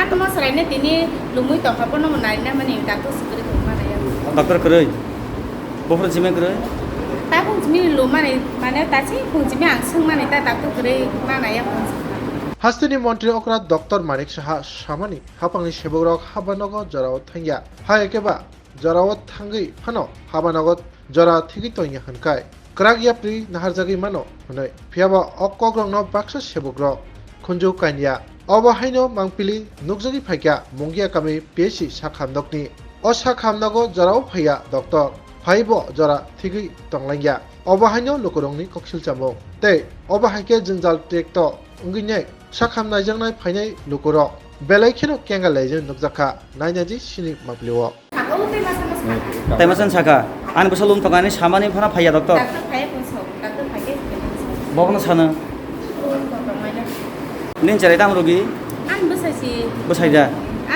Ano mo saray na tini lumuy to hapon mo nai na mani dato siguro ko mana ya. Doktor keroi. Bofur jime keroi. Ta kung jimi lumane mana ta chi kung jimi ang sung mani ta dato kerei mana ya kung. হাস্তিনি মন্ত্রী অকরাত doctor Manik Saha সামানি হাপাংনি সেবগ্রক হাবানগ জরাও থাঙ্গিয়া হা একেবা জরাও থাঙ্গি Fanon হাবানগত জরা থিগি তৈয়া হানকাই crack ইয়াপ্রি নাহারজাগি মানো হनै ফিয়াবা অকগ্রংন বাক্সা সেবগ্রক খুনজু কাইনিয়া অবহাইনো মাংপিলি নুকজাগি ফাইকা মঙ্গিয়া কামি PAC সাখামদকনি অ সাখামনগ জরাও ফাইয়া doctor five জরা থিগি তংলাইয়া অবহাইনো লোকরংনি কক্সিল চামো তে অবহাইকে জঞ্জাল টেক্ট উঙ্গিনাই সাখামনাইজাংনাই ফাইনাই লুকুরক বেলাইखेनो केंगालाइजों नुकजाखा नायनाजि सिनि माब्लिव Ako te masa mas. Taimasan saka. An basa lum tangani samani phana phaya doktor. Dato phaya kung so. Dato phaya kung. Bokna sana. Mana. Nin cerai tam rugi. An basa si. Besaida.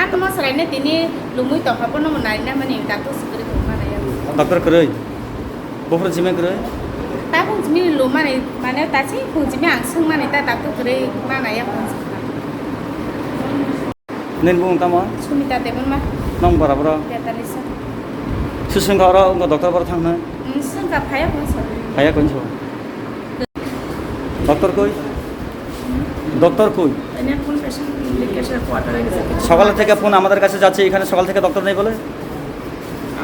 Ano mo saray na tini lumuy to hapon mo nai na mani dato siguro ko mana ya. Doktor keroi. Bofur jime keroi. Ta kung jimi lumane mana ta chi kung jimi ang sung mani ta dato kerei mana ya kung. Nin bung tamo. Sumita temen mah. Nong barabara. Data lisa. Susung ka ora ungka doktor bar thangna. Sung ka phaya kung so. Phaya konso. Doktor koi. Doktor koi. Ini pun patient লিকেশের কোয়ার্টারে গেছে। সকাল থেকে phone আমাদের কাছে যাচ্ছে এখানে সকাল থেকে ডক্টর নেই বলে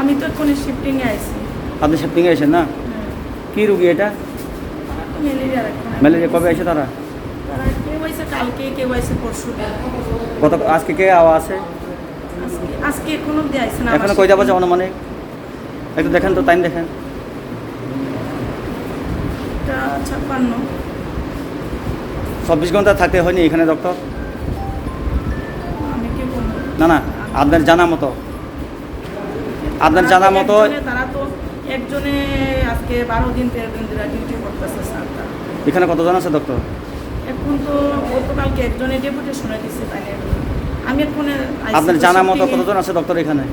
আমি তো কোন শিফটিং এ আইছি। আপনি শিফটিং এ এসেছেন না কি রোগী এটা ম্যালেরিয়া রাখা। ম্যালেরিয়া কবে এসে তারা তারা কেউ আইছে কালকে কেউ আইছে পরশু। গত আজকে কে আওয়া আছে আজকে কোনো অবধি আইছে না। এখনো কয়টা বাজে অনুমানিক একটু দেখেন তো টাইম দেখেন এটা 56 24 ঘন্টা থাকতে হয়নি এখানে ডক্টর আমি কি বলবো না না আপনার জানা মতো তারা তো একজনে আজকে 12 দিন 13 দিন ধরে ডিউটি করতেছে স্যার। এখানে কতজন আছে ডক্টর এখন তো গতকালকে একজনে ডেপুটেশনে দিছে তাই আমি এখন আপনার জানা মতো কতজন আছে ডক্টর এখানে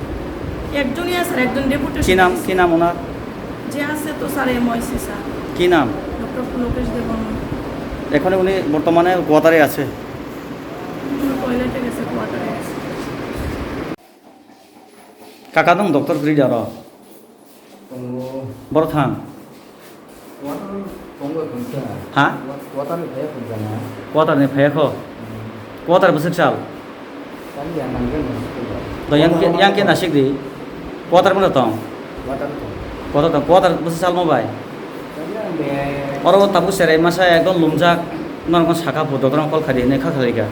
একজনই আছে স্যার একজন ডেপুটেশন কি নাম ওনার যে আছে তো স্যার এমআইসি স্যার কি নাম ডক্টর লোকেশ দেববর্মন। এখানে উনি বর্তমানে কোয়ার্টারে আছে টয়লেটে গেছে কোয়ার্টারে গেছে। কাকা দং ডক্টর গ্রিডার বড় থান হ্যাঁ কোয়ার্টারनि फायाखौ কোয়ার্টার বসে চাল তো yang ke nasik di kuartar mana tong kuartar besi sal mobai orang tabu serai masa ekdom lumjak nongkon saka bodo orang kol khadi ne kha khaliga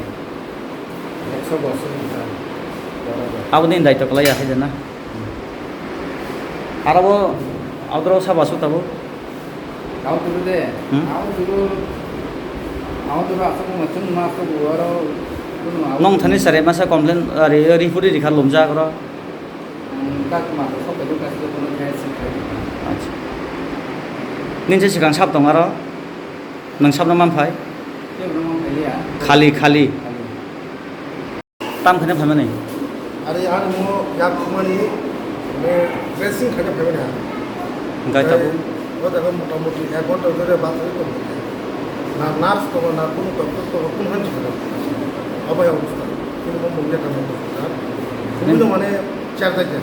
abu din daito kala ya hai na arabo audro sabasu tabu Aku dulu deh. Aku dulu asal macam masuk buaro. nong thani serai masa komplain ri puri ri khal lumjak ro Kak masuk kok itu kasih kono kayak sih. acha ninje sigang sap dong aro nang sap na mamphai Dia belum kali ya. khali tam khane phamane আরে আর মো ইয়া খামানি মে dressing খানা পাবে না ngai tabu ও দেখো মোটামুটি 1 ঘন্টা ধরে bathroom করতে না নার্স তো না কোনো ডক্টর তো কোন হানি করে অবয় অবস্থা কিন্তু মুখে কাম করতে তুমি তো মানে চার থেকে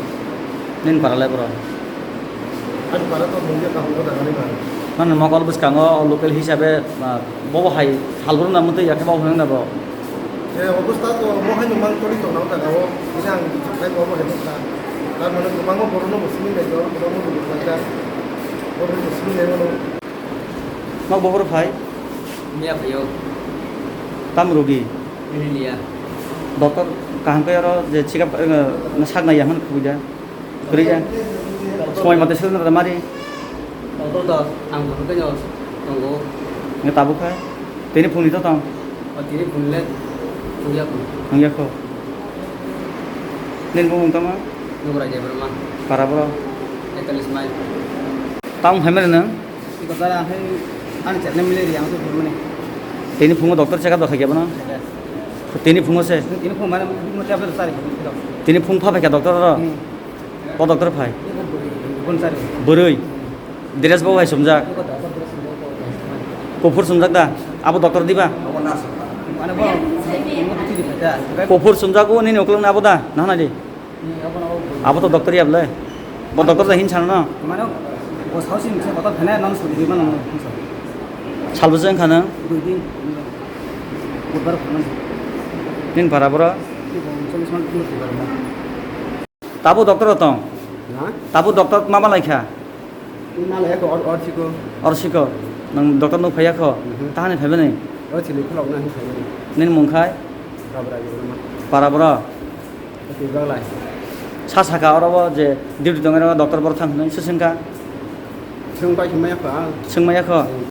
nin paralai bro আর পারা তো মুখে কাম করতে জানি না mana mokol buskango local hisabe bobo hai halburu namutu yake bawo hang nabo যে অবস্থা তো মহাই মান করি তো নাও টাকাও ইসাং তাই বাবু হেতু না তার মানে গোবাং বড়নো মুসলিম নাই তো বড়নো বুঝা বড় মুসলিম নাই মানে mak bobor phai Dia payo. tam rogi Ini dia. doktor kaham ke ro je chikap na sak na yaman khuja kerja সময় মতে ছিল না মারি Aku tuh anggur tuh nyos. Tunggu. nge tabu khai tini phuni to tong Oh tiri bulat. Tunggu aku. ang yakho nin bung tama Nunggu aja bermah. para bro Ekalis main. tam hammer na Ini kata lah, ane cakap nemile dia, aku tuh bermana. tini phungo doctor chekap dokha gya bana tini phungo se Ini pun mana mau cakap besar. tini phung pha phai doctor ro ko doctor phai Pun sari. boroi dress bo hai somjak kofur somjak da abo doctor diba Mana bo, ini betul di pada. Popur sunjaku ini ukelang na aboda, nah nadi. Ini apa nak? Abo to dokter ya boleh. Bo dokter dah hin chana na. Mana? Bos house ini saya kata kena non sudah di mana non. Salbujeng kana. Building. Bubar mana? Nin parabora. Ini bom semua dulu di mana? Tabu dokter otong. Nah, Tabu dokter mama laikha. ini malah ya or siko. Orsiko. Nang dokter nu phaya kho. Tahane phaibe ni. Or sini kalau nak hidup. Nin mungkhai. Kabar aja mana? Parabora. Oke, bagai. Sa saka orabo je duty dongera dokter bor thang nai sesengka. Semua cuma ya pak. Sengmaya kho.